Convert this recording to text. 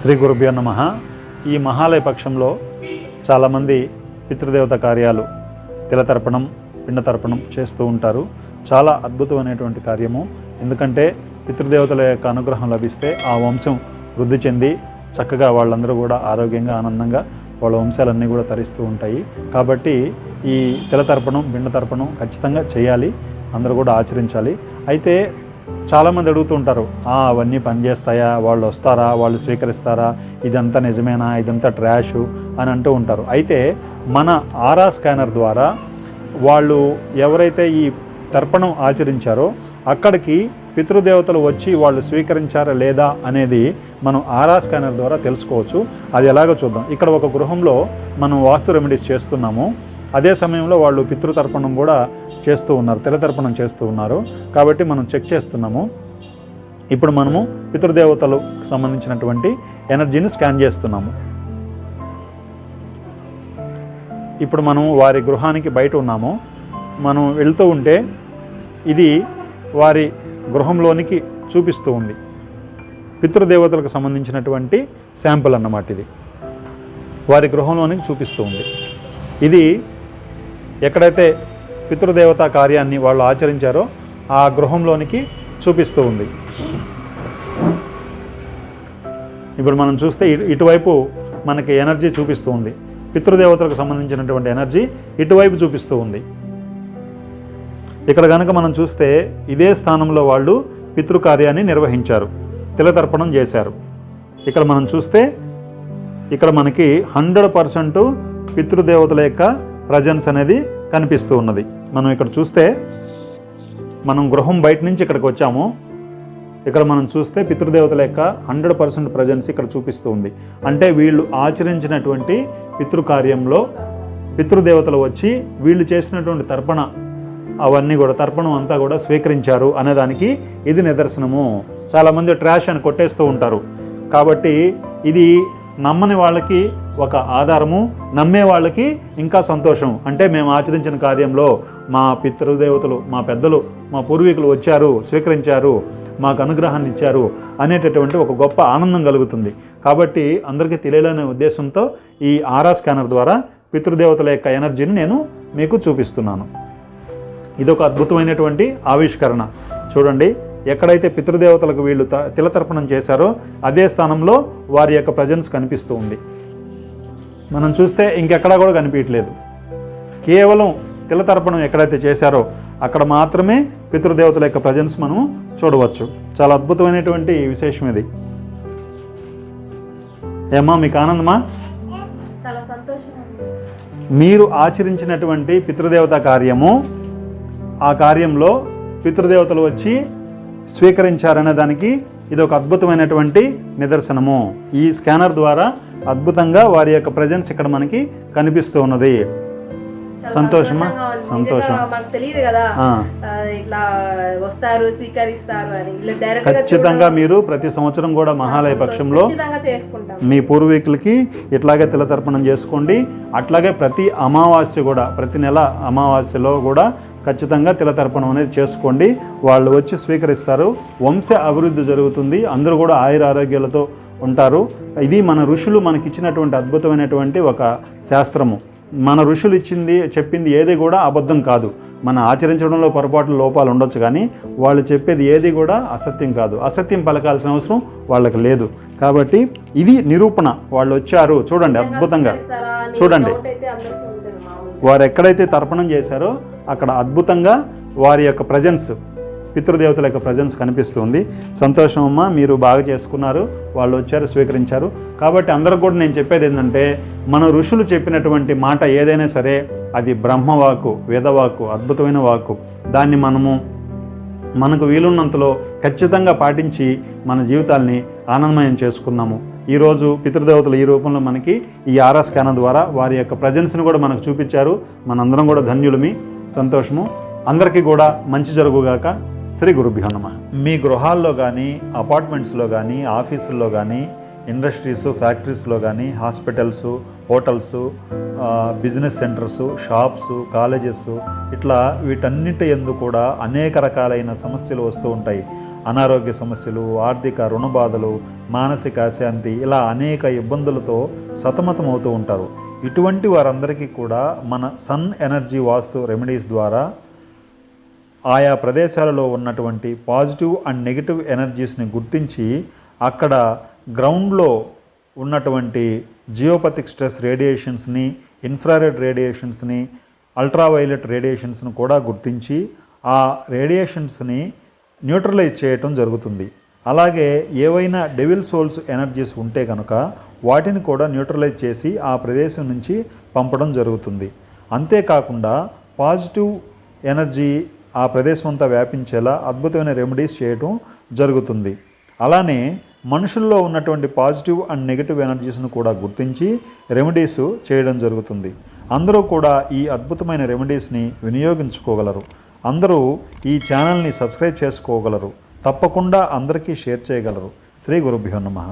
శ్రీ గురుభ్యో నమః. ఈ మహాలయ పక్షంలో చాలామంది పితృదేవత కార్యాలు తిలతర్పణం పిండతర్పణం చేస్తూ ఉంటారు. చాలా అద్భుతమైనటువంటి కార్యము. ఎందుకంటే పితృదేవతల యొక్క అనుగ్రహం లభిస్తే ఆ వంశం వృద్ధి చెంది చక్కగా వాళ్ళందరూ కూడా ఆరోగ్యంగా ఆనందంగా వాళ్ళ వంశాలన్నీ కూడా తరిస్తూ ఉంటాయి. కాబట్టి ఈ తిలతర్పణం పిండతర్పణం ఖచ్చితంగా చేయాలి, అందరూ కూడా ఆచరించాలి. అయితే చాలామంది అడుగుతూ ఉంటారు, అవన్నీ పనిచేస్తాయా, వాళ్ళు వస్తారా, వాళ్ళు స్వీకరిస్తారా, ఇదంతా నిజమేనా, ఇదంతా ట్రాషు అని అంటూ ఉంటారు. అయితే మన ఆరా స్కానర్ ద్వారా వాళ్ళు ఎవరైతే ఈ తర్పణం ఆచరించారో అక్కడికి పితృదేవతలు వచ్చి వాళ్ళు స్వీకరించారా లేదా అనేది మనం ఆరా స్కానర్ ద్వారా తెలుసుకోవచ్చు. అది ఎలాగో చూద్దాం. ఇక్కడ ఒక గృహంలో మనం వాస్తు రెమెడీస్ చేస్తున్నాము. అదే సమయంలో వాళ్ళు పితృతర్పణం కూడా చేస్తూ ఉన్నారు, తిలతర్పణం చేస్తూ ఉన్నారు. కాబట్టి మనం చెక్ చేస్తున్నాము. ఇప్పుడు మనము పితృదేవతలకు సంబంధించినటువంటి ఎనర్జీని స్కాన్ చేస్తున్నాము. ఇప్పుడు మనం వారి గృహానికి బయట ఉన్నాము. మనం వెళ్తూ ఉంటే ఇది వారి గృహంలోనికి చూపిస్తూ ఉంది. పితృదేవతలకు సంబంధించినటువంటి శాంపుల్ అన్నమాట. ఇది వారి గృహంలోనికి చూపిస్తూ ఉంది. ఇది ఎక్కడైతే పితృదేవతా కార్యాన్ని వాళ్ళు ఆచరించారో ఆ గృహంలోనికి చూపిస్తూ ఉంది. ఇప్పుడు మనం చూస్తే ఇటువైపు మనకి ఎనర్జీ చూపిస్తూ ఉంది. పితృదేవతలకు సంబంధించినటువంటి ఎనర్జీ ఇటువైపు చూపిస్తూ ఉంది. ఇక్కడ కనుక మనం చూస్తే ఇదే స్థానంలో వాళ్ళు పితృకార్యాన్ని నిర్వహించారు, తిలతర్పణం చేశారు. ఇక్కడ మనం చూస్తే ఇక్కడ మనకి 100% పితృదేవతల యొక్క ప్రజెన్స్ అనేది కనిపిస్తూ ఉన్నది. మనం ఇక్కడ చూస్తే మనం గృహం బయట నుంచి ఇక్కడికి వచ్చాము. ఇక్కడ మనం చూస్తే పితృదేవతల యొక్క 100% ప్రజెన్స్ ఇక్కడ చూపిస్తూ ఉంది. అంటే వీళ్ళు ఆచరించినటువంటి పితృకార్యంలో పితృదేవతలు వచ్చి వీళ్ళు చేసినటువంటి అవన్నీ కూడా తర్పణం అంతా కూడా స్వీకరించారు అనేదానికి ఇది నిదర్శనము. చాలామంది ట్రాష్ అని కొట్టేస్తూ ఉంటారు. కాబట్టి ఇది నమ్మని వాళ్ళకి ఒక ఆధారము, నమ్మే వాళ్ళకి ఇంకా సంతోషం. అంటే మేము ఆచరించిన కార్యంలో మా పితృదేవతలు, మా పెద్దలు, మా పూర్వీకులు వచ్చారు, స్వీకరించారు, మాకు అనుగ్రహాన్ని ఇచ్చారు అనేటటువంటి ఒక గొప్ప ఆనందం కలుగుతుంది. కాబట్టి అందరికీ తెలియాలనే ఉద్దేశంతో ఈ ఆరా స్కానర్ ద్వారా పితృదేవతల యొక్క ఎనర్జీని నేను మీకు చూపిస్తున్నాను. ఇదొక అద్భుతమైనటువంటి ఆవిష్కరణ. చూడండి, ఎక్కడైతే పితృదేవతలకు వీళ్ళు తిలతర్పణం చేశారో అదే స్థానంలో వారి యొక్క ప్రజెన్స్ కనిపిస్తూ ఉంది. మనం చూస్తే ఇంకెక్కడా కూడా కనిపించట్లేదు. కేవలం తిలతర్పణం ఎక్కడైతే చేశారో అక్కడ మాత్రమే పితృదేవతల యొక్క ప్రజెన్స్ మనం చూడవచ్చు. చాలా అద్భుతమైనటువంటి విశేషం ఇది. ఏమ్మా, మీకు ఆనందమా? చాలా సంతోషం. మీరు ఆచరించినటువంటి పితృదేవత కార్యము, ఆ కార్యంలో పితృదేవతలు వచ్చి స్వీకరించారనే దానికి ఇది ఒక అద్భుతమైనటువంటి నిదర్శనము. ఈ స్కానర్ ద్వారా అద్భుతంగా వారి యొక్క ప్రజెన్స్ ఇక్కడ మనకి కనిపిస్తూ ఉన్నది. సంతోషమా? సంతోషం. తెలియదు కదా ఇట్లా వస్తారు, స్వీకరిస్తారు అని. ఖచ్చితంగా మీరు ప్రతి సంవత్సరం కూడా మహాలయ పక్షంలో మీ పూర్వీకులకి ఇట్లాగే తిలతర్పణం చేసుకోండి. అట్లాగే ప్రతి అమావాస్య కూడా, ప్రతి నెల అమావాస్యలో కూడా ఖచ్చితంగా తిలతర్పణం అనేది చేసుకోండి. వాళ్ళు వచ్చి స్వీకరిస్తారు, వంశ అభివృద్ధి జరుగుతుంది, అందరూ కూడా ఆయుర ఆరోగ్యాలతో ఉంటారు. ఇది మన ఋషులు మనకిచ్చినటువంటి అద్భుతమైనటువంటి ఒక శాస్త్రము. మన ఋషులు చెప్పింది ఏది కూడా అబద్ధం కాదు. మన ఆచరించడంలో పొరపాట్లు లోపాలు ఉండొచ్చు, కానీ వాళ్ళు చెప్పేది ఏది కూడా అసత్యం కాదు. అసత్యం పలకాల్సిన అవసరం వాళ్ళకి లేదు. కాబట్టి ఇది నిరూపణ. వాళ్ళు వచ్చారు, చూడండి అద్భుతంగా. చూడండి, వారు ఎక్కడైతే తర్పణం చేశారో అక్కడ అద్భుతంగా వారి యొక్క ప్రజెన్స్, పితృదేవతల యొక్క ప్రజెన్స్ కనిపిస్తుంది. సంతోషం అమ్మా, మీరు బాగా చేసుకున్నారు, వాళ్ళు వచ్చారు, స్వీకరించారు. కాబట్టి అందరికి కూడా నేను చెప్పేది ఏంటంటే, మన ఋషులు చెప్పినటువంటి మాట ఏదైనా సరే అది బ్రహ్మవాకు, వేదవాకు, అద్భుతమైన వాకు. దాన్ని మనకు వీలున్నంతలో ఖచ్చితంగా పాటించి మన జీవితాల్ని ఆనందమయం చేసుకుందాము. ఈరోజు పితృదేవతలు ఈ రూపంలో మనకి ఈ ఆరా స్కానర్ ద్వారా వారి యొక్క ప్రజెన్స్ని కూడా మనకు చూపించారు. మనందరం కూడా ధన్యులమి. సంతోషము. అందరికీ కూడా మంచి జరుగుగాక. శ్రీ గురుభ్యో నమః. మీ గృహాల్లో కానీ, అపార్ట్మెంట్స్లో కానీ, ఆఫీసుల్లో కానీ ఇండస్ట్రీస్, ఫ్యాక్టరీస్లో కానీ, hospitals, hotels, business centres, shops, colleges, ఇట్లా వీటన్నిటి యందు కూడా అనేక రకాలైన సమస్యలు వస్తూ ఉంటాయి. అనారోగ్య సమస్యలు, ఆర్థిక రుణ బాధలు, మానసిక అశాంతి, ఇలా అనేక ఇబ్బందులతో సతమతమవుతూ ఉంటారు. ఇటువంటి వారందరికీ కూడా మన సన్ ఎనర్జీ వాస్తు రెమెడీస్ ద్వారా ఆయా ప్రదేశాలలో ఉన్నటువంటి పాజిటివ్ అండ్ నెగిటివ్ ఎనర్జీస్ని గుర్తించి అక్కడ గ్రౌండ్లో ఉన్నటువంటి జియోపతిక్ స్ట్రెస్ రేడియేషన్స్ని, ఇన్ఫ్రారెడ్ రేడియేషన్స్ని, అల్ట్రావైలెట్ రేడియేషన్స్ని కూడా గుర్తించి ఆ రేడియేషన్స్ని న్యూట్రలైజ్ చేయటం జరుగుతుంది. అలాగే ఏవైనా డెవిల్ సోల్స్ ఎనర్జీస్ ఉంటే కనుక వాటిని కూడా న్యూట్రలైజ్ చేసి ఆ ప్రదేశం నుంచి పంపడం జరుగుతుంది. అంతేకాకుండా పాజిటివ్ ఎనర్జీ ఆ ప్రదేశం అంతా వ్యాపించేలా అద్భుతమైన రెమెడీస్ చేయటం జరుగుతుంది. అలానే మనుషుల్లో ఉన్నటువంటి పాజిటివ్ అండ్ నెగిటివ్ ఎనర్జీస్ను కూడా గుర్తించి రెమెడీస్ చేయడం జరుగుతుంది. అందరూ కూడా ఈ అద్భుతమైన రెమెడీస్ని వినియోగించుకోగలరు. అందరూ ఈ ఛానల్ని సబ్స్క్రైబ్ చేసుకోగలరు. తప్పకుండా అందరికీ షేర్ చేయగలరు. శ్రీ గురుభ్యో నమః.